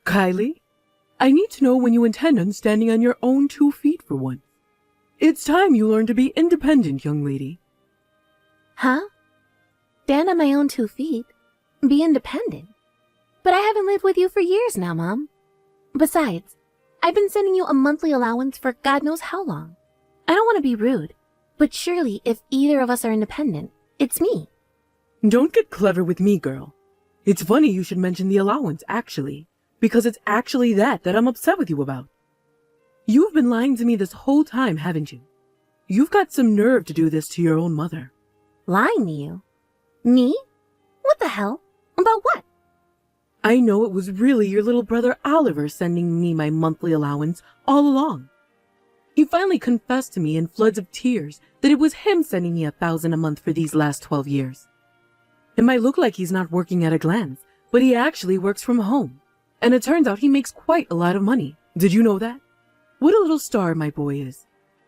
Kylie, I need to know when you intend on standing on your own 2 feet for once. It's time you learn to be independent, young lady. Huh? Stand on my own 2 feet? Be independent? But I haven't lived with you for years now, Mom. Besides, I've been sending you a monthly allowance for God knows how long. I don't want to be rude, but surely if either of us are independent, it's me. Don't get clever with me, girl. It's funny you should mention the allowance, actually, because it's actually that I'm upset with you about. You've been lying to me this whole time, haven't you? You've got some nerve to do this to your own mother. Lying to you? Me? What the hell? About what? I know it was really your little brother Oliver sending me my monthly allowance all along. He finally confessed to me in floods of tears that it was him sending me $1,000 a month for these last 12 years. It might look like he's not working at a glance, but he actually works from home. And it turns out he makes quite a lot of money. Did you know that? What a little star my boy is.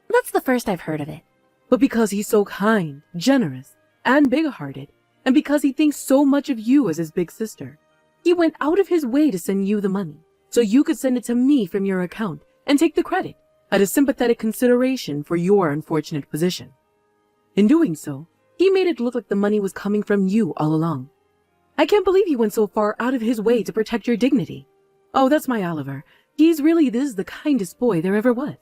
That's the first I've heard of it. But because he's so kind, generous, and big-hearted, and because he thinks so much of you as his big sister, he went out of his way to send you the money, so you could send it to me from your account and take the credit, at a sympathetic consideration for your unfortunate position. In doing so, he made it look like the money was coming from you all along. I can't believe he went so far out of his way to protect your dignity. Oh, that's my Oliver. He's really the kindest boy there ever was.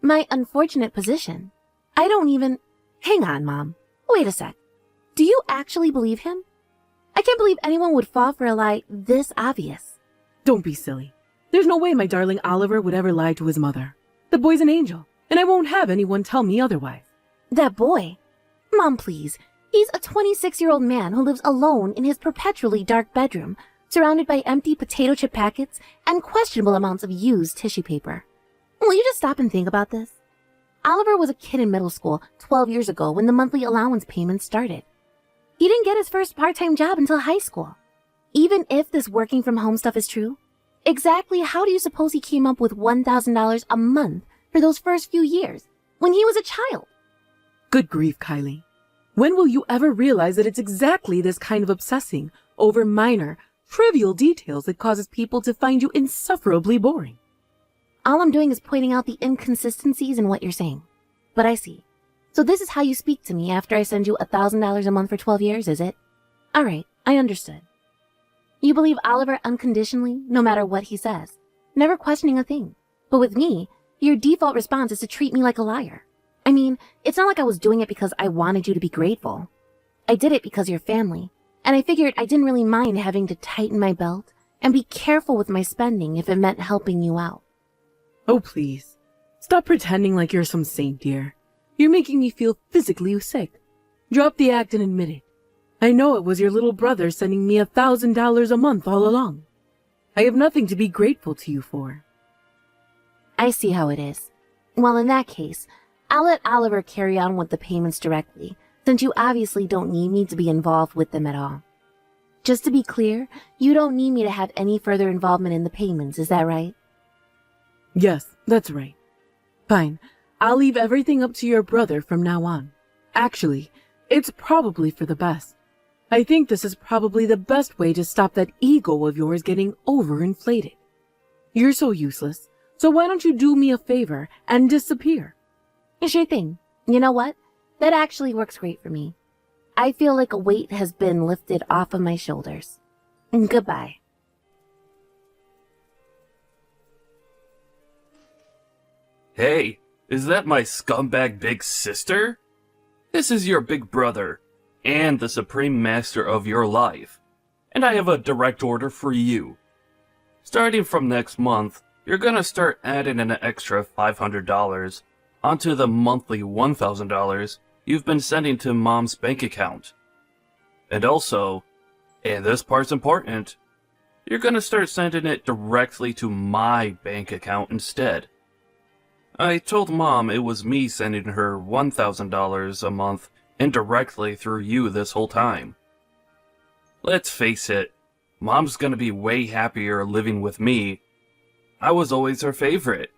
My unfortunate position? I don't even... Hang on, Mom. Wait a sec. Do you actually believe him? I can't believe anyone would fall for a lie this obvious. Don't be silly. There's no way my darling Oliver would ever lie to his mother. The boy's an angel, and I won't have anyone tell me otherwise. That boy? Mom, please. He's a 26-year-old man who lives alone in his perpetually dark bedroom, surrounded by empty potato chip packets and questionable amounts of used tissue paper. Will you just stop and think about this? Oliver was a kid in middle school 12 years ago when the monthly allowance payments started. He didn't get his first part-time job until high school. Even if this working from home stuff is true, exactly how do you suppose he came up with $1,000 a month for those first few years, when he was a child? Good grief, Kylie. When will you ever realize that it's exactly this kind of obsessing over minor, trivial details that causes people to find you insufferably boring? All I'm doing is pointing out the inconsistencies in what you're saying. But I see. So this is how you speak to me after I send you $1,000 a month for 12 years, is it? All right, I understood. You believe Oliver unconditionally, no matter what he says, never questioning a thing. But with me, your default response is to treat me like a liar. I mean, it's not like I was doing it because I wanted you to be grateful. I did it because you're family, and I figured I didn't really mind having to tighten my belt and be careful with my spending if it meant helping you out. Oh, please. Stop pretending like you're some saint, dear. You're making me feel physically sick. Drop the act and admit it. I know it was your little brother sending me $1,000 a month all along. I have nothing to be grateful to you for. I see how it is. Well, in that case, I'll let Oliver carry on with the payments directly, since you obviously don't need me to be involved with them at all. Just to be clear, you don't need me to have any further involvement in the payments, is that right? Yes, that's right. Fine. I'll leave everything up to your brother from now on. Actually, it's probably for the best. I think this is probably the best way to stop that ego of yours getting overinflated. You're so useless, so why don't you do me a favor and disappear? Sure thing. You know what? That actually works great for me. I feel like a weight has been lifted off of my shoulders. Goodbye. Hey, is that my scumbag big sister? This is your big brother, and the supreme master of your life. And I have a direct order for you. Starting from next month, you're gonna start adding an extra $500 onto the monthly $1,000 you've been sending to Mom's bank account. And also, and this part's important, you're gonna start sending it directly to my bank account instead. I told Mom it was me sending her $1,000 a month indirectly through you this whole time. Let's face it, Mom's gonna be way happier living with me. I was always her favorite.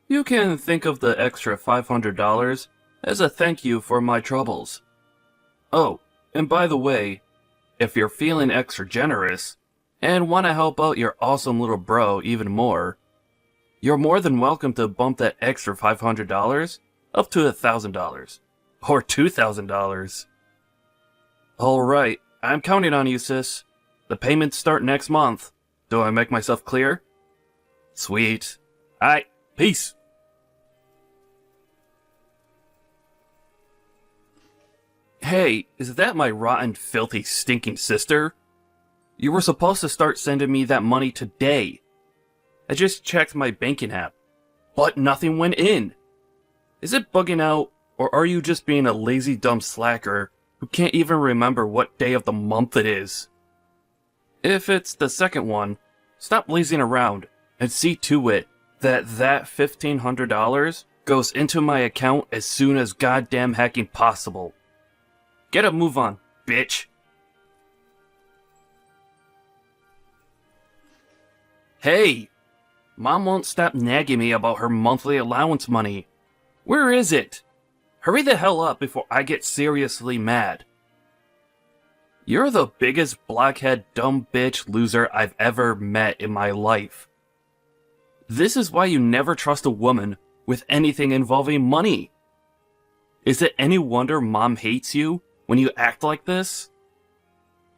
You can think of the extra $500 as a thank you for my troubles. Oh, and by the way, if you're feeling extra generous, and want to help out your awesome little bro even more, you're more than welcome to bump that extra $500 up to $1,000. Or $2,000. Alright, I'm counting on you, sis. The payments start next month. Do I make myself clear? Sweet. Alright, peace. Hey, is that my rotten, filthy, stinking sister? You were supposed to start sending me that money today. I just checked my banking app, but nothing went in. Is it bugging out, or are you just being a lazy dumb slacker who can't even remember what day of the month it is? If it's the second one, stop lazing around and see to it that $1,500 goes into my account as soon as goddamn hacking possible. Get a move on, bitch. Hey! Mom won't stop nagging me about her monthly allowance money. Where is it? Hurry the hell up before I get seriously mad. You're the biggest blockhead dumb bitch loser I've ever met in my life. This is why you never trust a woman with anything involving money. Is it any wonder Mom hates you when you act like this?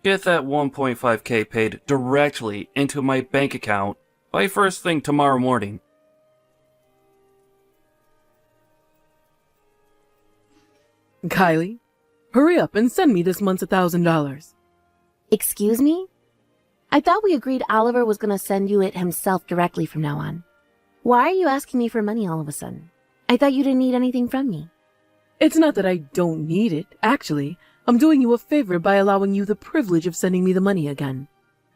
Get that 1.5k paid directly into my bank account by first thing tomorrow morning. Kylie, hurry up and send me this month's $1,000. Excuse me? I thought we agreed Oliver was going to send you it himself directly from now on. Why are you asking me for money all of a sudden? I thought you didn't need anything from me. It's not that I don't need it. Actually, I'm doing you a favor by allowing you the privilege of sending me the money again.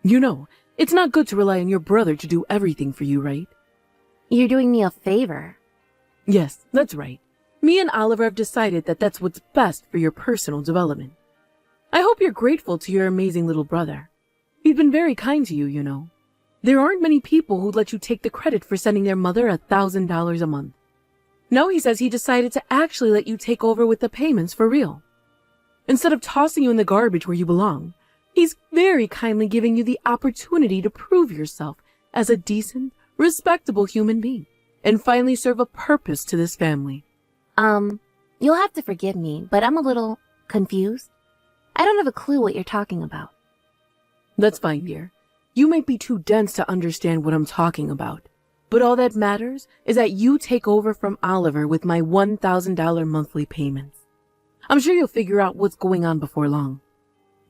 You know, it's not good to rely on your brother to do everything for you, right? You're doing me a favor. Yes, that's right. Me and Oliver have decided that that's what's best for your personal development. I hope you're grateful to your amazing little brother. He's been very kind to you, you know. There aren't many people who'd let you take the credit for sending their mother $1,000 a month. Now he says he decided to actually let you take over with the payments for real. Instead of tossing you in the garbage where you belong, he's very kindly giving you the opportunity to prove yourself as a decent, respectable human being and finally serve a purpose to this family. You'll have to forgive me, but I'm a little confused. I don't have a clue what you're talking about. That's fine, dear. You might be too dense to understand what I'm talking about. But all that matters is that you take over from Oliver with my $1,000 monthly payments. I'm sure you'll figure out what's going on before long.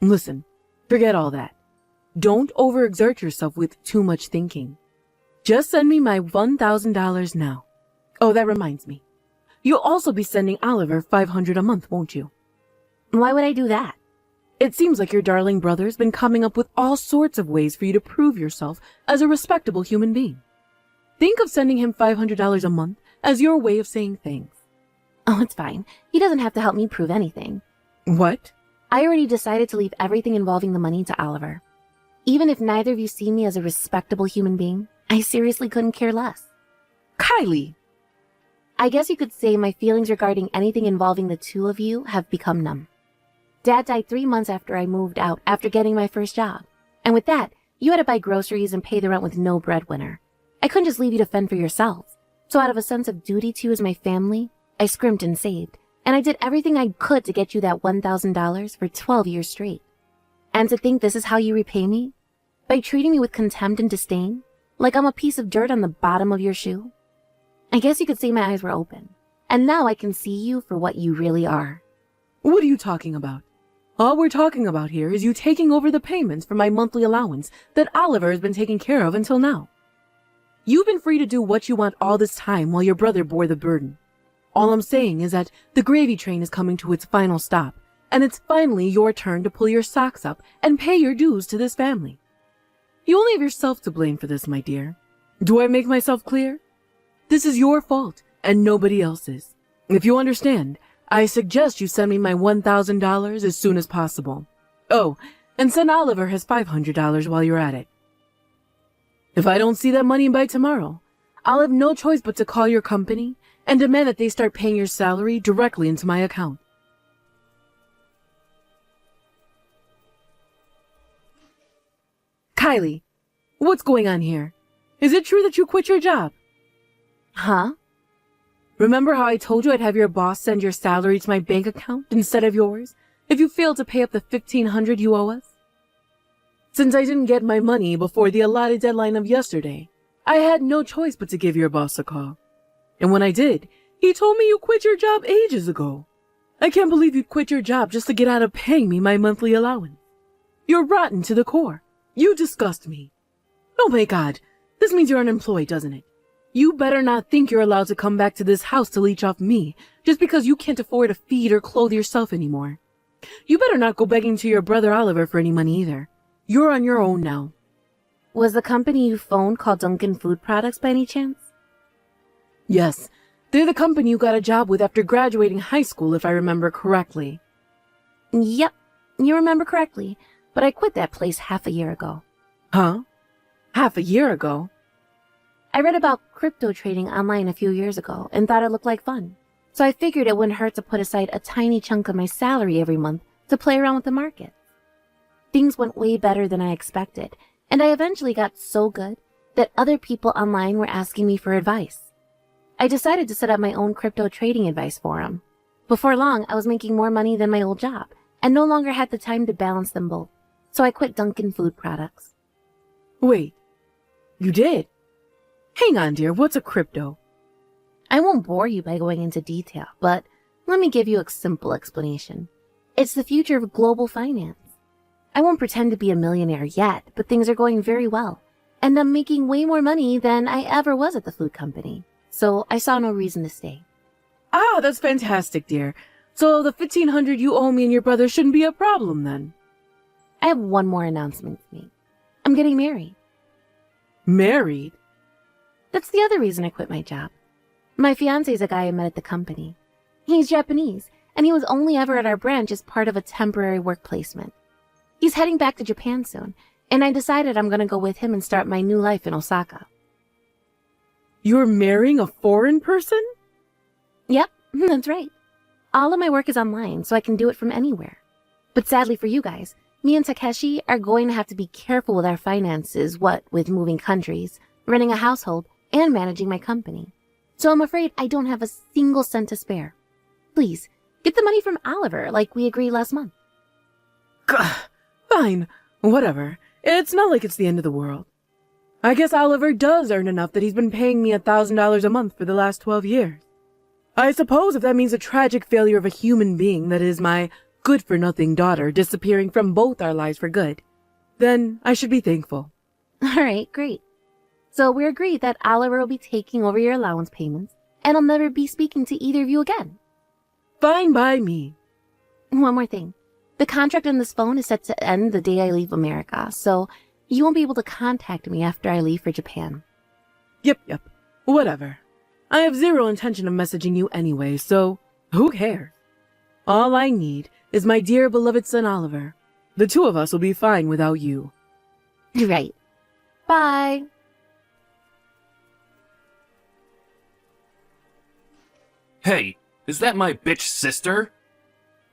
Listen, forget all that. Don't overexert yourself with too much thinking. Just send me my $1,000 now. Oh, that reminds me. You'll also be sending Oliver $500 a month, won't you? Why would I do that? It seems like your darling brother's been coming up with all sorts of ways for you to prove yourself as a respectable human being. Think of sending him $500 a month as your way of saying thanks. Oh, it's fine. He doesn't have to help me prove anything. What? I already decided to leave everything involving the money to Oliver. Even if neither of you see me as a respectable human being, I seriously couldn't care less. Kylie! I guess you could say my feelings regarding anything involving the two of you have become numb. Dad died 3 months after I moved out after getting my first job. And with that, you had to buy groceries and pay the rent with no breadwinner. I couldn't just leave you to fend for yourselves. So out of a sense of duty to you as my family, I scrimped and saved. And I did everything I could to get you that $1,000 for 12 years straight. And to think this is how you repay me? By treating me with contempt and disdain? Like I'm a piece of dirt on the bottom of your shoe? I guess you could say my eyes were open. And now I can see you for what you really are. What are you talking about? All we're talking about here is you taking over the payments for my monthly allowance that Oliver has been taking care of until now. You've been free to do what you want all this time while your brother bore the burden. All I'm saying is that the gravy train is coming to its final stop, and it's finally your turn to pull your socks up and pay your dues to this family. You only have yourself to blame for this, my dear. Do I make myself clear? This is your fault, and nobody else's. If you understand, I suggest you send me my $1,000 as soon as possible. Oh, and send Oliver his $500 while you're at it. If I don't see that money by tomorrow, I'll have no choice but to call your company and demand that they start paying your salary directly into my account. Kylie, what's going on here? Is it true that you quit your job? Huh? Remember how I told you I'd have your boss send your salary to my bank account instead of yours if you failed to pay up the $1,500 you owe us? Since I didn't get my money before the allotted deadline of yesterday, I had no choice but to give your boss a call. And when I did, he told me you quit your job ages ago. I can't believe you'd quit your job just to get out of paying me my monthly allowance. You're rotten to the core. You disgust me. Oh my God, this means you're unemployed, doesn't it? You better not think you're allowed to come back to this house to leech off me just because you can't afford to feed or clothe yourself anymore. You better not go begging to your brother Oliver for any money either. You're on your own now. Was the company you phoned called Dunkin' Food Products by any chance? Yes, they're the company you got a job with after graduating high school, if I remember correctly. Yep, you remember correctly, but I quit that place half a year ago. Huh? Half a year ago? I read about crypto trading online a few years ago and thought it looked like fun. So I figured it wouldn't hurt to put aside a tiny chunk of my salary every month to play around with the market. Things went way better than I expected, and I eventually got so good that other people online were asking me for advice. I decided to set up my own crypto trading advice forum. Before long, I was making more money than my old job and no longer had the time to balance them both. So I quit Dunkin' Food Products. Wait, you did? Hang on, dear, what's a crypto? I won't bore you by going into detail, but let me give you a simple explanation. It's the future of global finance. I won't pretend to be a millionaire yet, but things are going very well, and I'm making way more money than I ever was at the food company, so I saw no reason to stay. Ah, that's fantastic, dear. So the $1,500 you owe me and your brother shouldn't be a problem then. I have one more announcement to make. I'm getting married. Married? That's the other reason I quit my job. My fiancé's a guy I met at the company. He's Japanese, and he was only ever at our branch as part of a temporary work placement. He's heading back to Japan soon, and I decided I'm going to go with him and start my new life in Osaka. You're marrying a foreign person? Yep, that's right. All of my work is online, so I can do it from anywhere. But sadly for you guys, me and Takeshi are going to have to be careful with our finances, what with moving countries, running a household, and managing my company. So I'm afraid I don't have a single cent to spare. Please, get the money from Oliver like we agreed last month. Gah, fine, whatever. It's not like it's the end of the world. I guess Oliver does earn enough that he's been paying me $1,000 a month for the last 12 years. I suppose if that means a tragic failure of a human being that is my good-for-nothing daughter disappearing from both our lives for good, then I should be thankful. All right, great. So we agreed that Oliver will be taking over your allowance payments, and I'll never be speaking to either of you again. Fine by me. One more thing. The contract on this phone is set to end the day I leave America, so you won't be able to contact me after I leave for Japan. Yep, whatever. I have zero intention of messaging you anyway, so who cares? All I need is my dear beloved son Oliver. The two of us will be fine without you. Right. Bye. Hey, is that my bitch sister?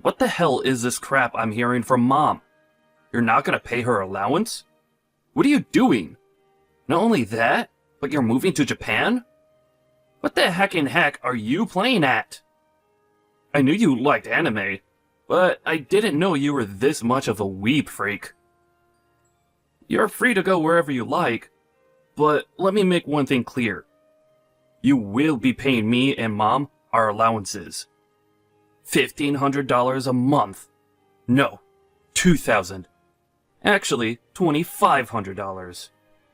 What the hell is this crap I'm hearing from Mom? You're not gonna pay her allowance? What are you doing? Not only that, but you're moving to Japan? What the heck are you playing at? I knew you liked anime, but I didn't know you were this much of a weeb freak. You're free to go wherever you like, but let me make one thing clear. You will be paying me and Mom our allowances. $1,500 a month. No, $2,000. Actually, $2,500.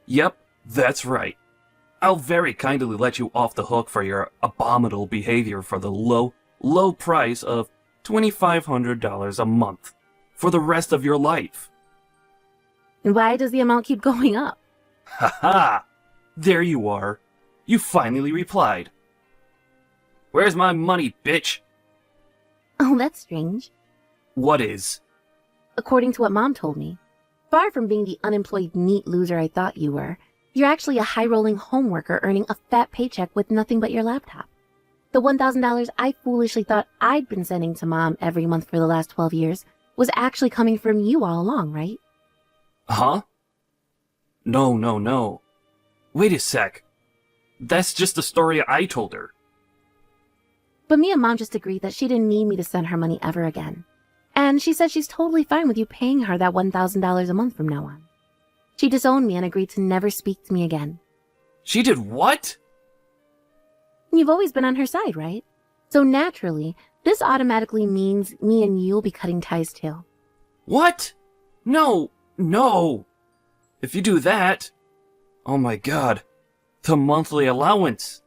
Yep, that's right. I'll very kindly let you off the hook for your abominable behavior for the low price of $2,500 a month for the rest of your life. Why does the amount keep going up? Haha! There you are. You finally replied. Where's my money, bitch? Oh, that's strange. What is? According to what Mom told me, far from being the unemployed neat loser I thought you were, you're actually a high-rolling home worker earning a fat paycheck with nothing but your laptop. The $1,000 I foolishly thought I'd been sending to Mom every month for the last 12 years was actually coming from you all along, right? Huh? No. Wait a sec. That's just the story I told her. But me and Mom just agreed that she didn't need me to send her money ever again. And she said she's totally fine with you paying her that $1,000 a month from now on. She disowned me and agreed to never speak to me again. She did what? You've always been on her side, right? So naturally, this automatically means me and you'll be cutting ties too. What? No. If you do that... Oh my god. The monthly allowance.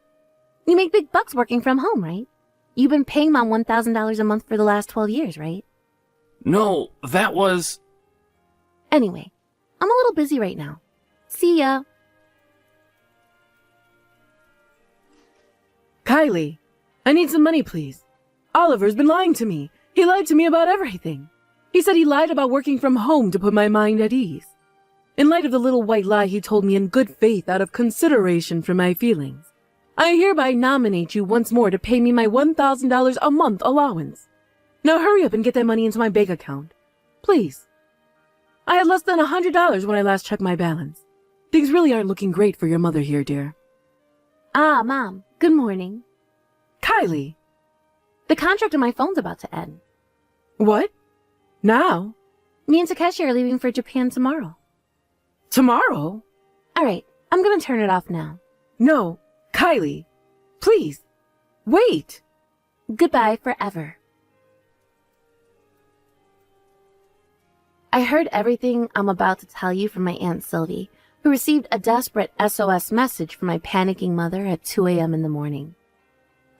You make big bucks working from home, right? You've been paying Mom $1,000 a month for the last 12 years, right? No, that was... Anyway, I'm a little busy right now. See ya. Kylie, I need some money, please. Oliver's been lying to me. He lied to me about everything. He said he lied about working from home to put my mind at ease. In light of the little white lie he told me in good faith out of consideration for my feelings, I hereby nominate you once more to pay me my $1,000 a month allowance. Now hurry up and get that money into my bank account. Please. I had less than $100 when I last checked my balance. Things really aren't looking great for your mother here, dear. Ah, Mom. Good morning. Kylie! The contract on my phone's about to end. What? Now? Me and Takeshi are leaving for Japan tomorrow. Tomorrow? All right, I'm gonna turn it off now. No, Kylie. Please. Wait. Goodbye forever. I heard everything I'm about to tell you from my Aunt Sylvie, who received a desperate SOS message from my panicking mother at 2 a.m. in the morning.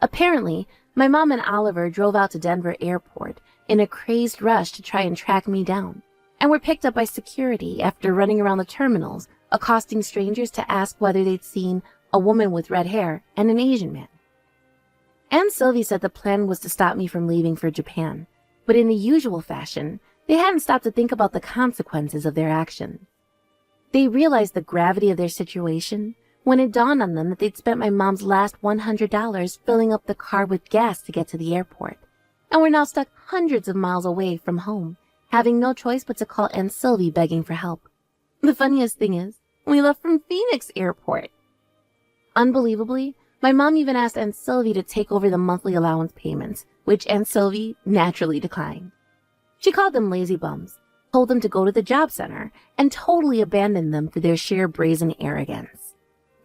Apparently, my mom and Oliver drove out to Denver Airport in a crazed rush to try and track me down, and were picked up by security after running around the terminals, accosting strangers to ask whether they'd seen a woman with red hair and an Asian man. Aunt Sylvie said the plan was to stop me from leaving for Japan, but in the usual fashion, they hadn't stopped to think about the consequences of their actions. They realized the gravity of their situation when it dawned on them that they'd spent my mom's last $100 filling up the car with gas to get to the airport, and were now stuck hundreds of miles away from home, having no choice but to call Aunt Sylvie begging for help. The funniest thing is, we left from Phoenix Airport. Unbelievably, my mom even asked Aunt Sylvie to take over the monthly allowance payments, which Aunt Sylvie naturally declined. She called them lazy bums, told them to go to the job center, and totally abandoned them for their sheer brazen arrogance.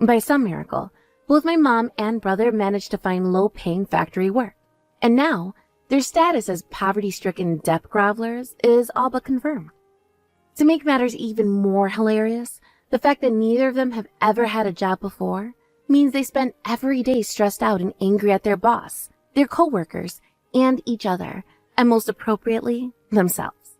By some miracle, both my mom and brother managed to find low-paying factory work, and now their status as poverty-stricken debt grovelers is all but confirmed. To make matters even more hilarious, the fact that neither of them have ever had a job before means they spend every day stressed out and angry at their boss, their coworkers, and each other, and most appropriately, themselves.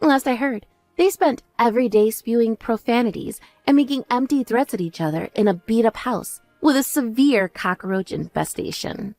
Last I heard, they spent every day spewing profanities and making empty threats at each other in a beat-up house with a severe cockroach infestation.